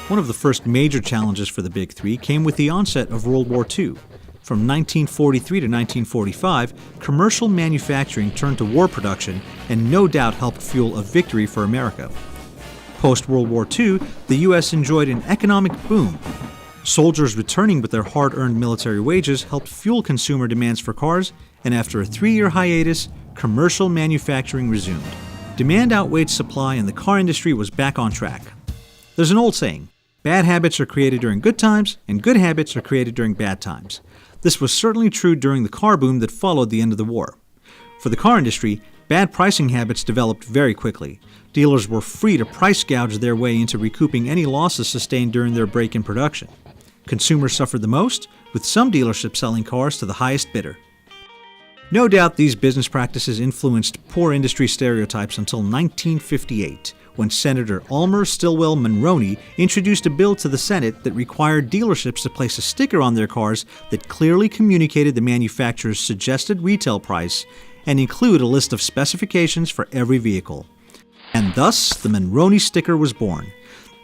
One of the first major challenges for the Big Three came with the onset of World War II. From 1943 to 1945, commercial manufacturing turned to war production and no doubt helped fuel a victory for America. Post-World War II, the U.S. enjoyed an economic boom. Soldiers returning with their hard-earned military wages helped fuel consumer demands for cars, and after a 3-year hiatus, commercial manufacturing resumed. Demand outweighed supply and the car industry was back on track. There's an old saying, bad habits are created during good times, and good habits are created during bad times. This was certainly true during the car boom that followed the end of the war. For the car industry, bad pricing habits developed very quickly. Dealers were free to price gouge their way into recouping any losses sustained during their break in production. Consumers suffered the most, with some dealerships selling cars to the highest bidder. No doubt these business practices influenced poor industry stereotypes until 1958, when Senator Elmer Stilwell Mulroney introduced a bill to the Senate that required dealerships to place a sticker on their cars that clearly communicated the manufacturer's suggested retail price and include a list of specifications for every vehicle. And thus, the Mulroney sticker was born.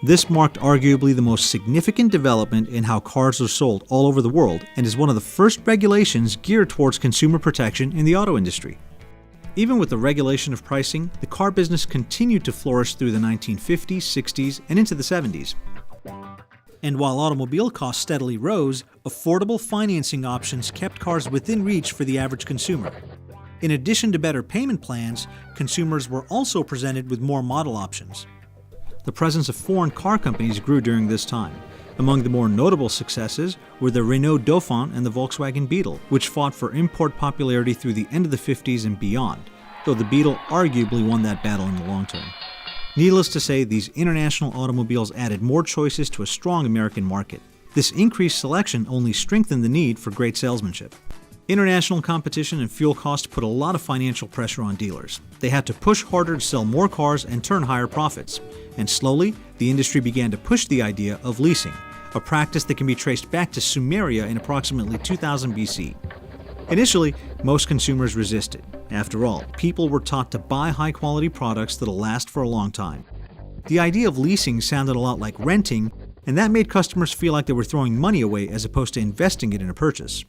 This marked arguably the most significant development in how cars are sold all over the world and is one of the first regulations geared towards consumer protection in the auto industry. Even with the regulation of pricing, the car business continued to flourish through the 1950s, 60s, and into the 70s. And while automobile costs steadily rose, affordable financing options kept cars within reach for the average consumer. In addition to better payment plans, consumers were also presented with more model options. The presence of foreign car companies grew during this time. Among the more notable successes were the Renault Dauphin and the Volkswagen Beetle, which fought for import popularity through the end of the 50s and beyond, though the Beetle arguably won that battle in the long term. Needless to say, these international automobiles added more choices to a strong American market. This increased selection only strengthened the need for great salesmanship. International competition and fuel costs put a lot of financial pressure on dealers. They had to push harder to sell more cars and turn higher profits. And slowly, the industry began to push the idea of leasing, a practice that can be traced back to Sumeria in approximately 2000 BC. Initially, most consumers resisted. After all, people were taught to buy high-quality products that'll last for a long time. The idea of leasing sounded a lot like renting, and that made customers feel like they were throwing money away as opposed to investing it in a purchase.